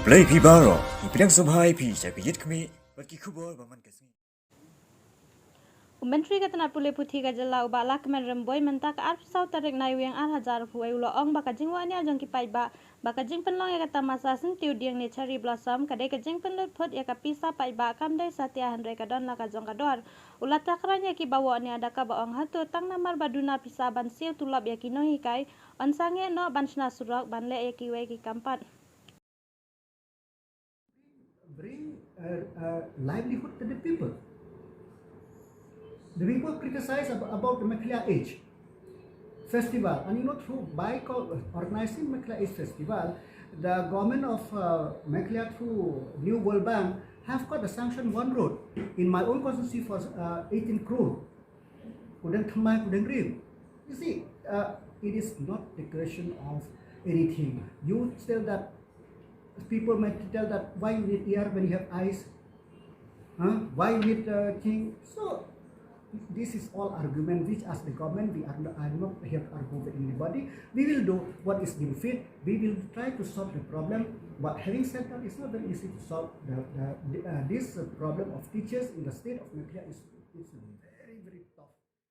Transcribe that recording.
Play Pibaro, Ipidang Subhai Pi, Sakit Kami, Bakikubo, Baman Kasi. Menteri Ketenaga Pulih Putih Gajala Ubala Kementerian Boy mentak arf sau tarik naiwing 1000 huai ulo ong bakajing wani ajong kipai ba bakajing penlong ya kata masa sentiu diang ni cherry blossom kadai kajing penlut put ya kapisa pai ba kamdai satya handre kadon la kajong kador ulat takranya ki bawa ni ada ka ba ong hatu tang namar baduna pisa ban siu tulap ya kinong hikai on sange no bansna surak banle ya ki wai ki kampat bring livelihood to the people. The people criticize about the Mekhla Age Festival, and by organizing Mekhla Age Festival, the government of Mekhla through New World Bank have got a sanction one road in my own constituency for 18 crore. You see, it is not declaration of anything. You tell that people might tell that why you need ear when you have eyes, why you need thing. So this is all argument which as the government we are not here to argue with anybody. We will do what is being fit. We will try to solve the problem. But having said that, it's not very easy to solve this problem of teachers in the state of Mekhla. It's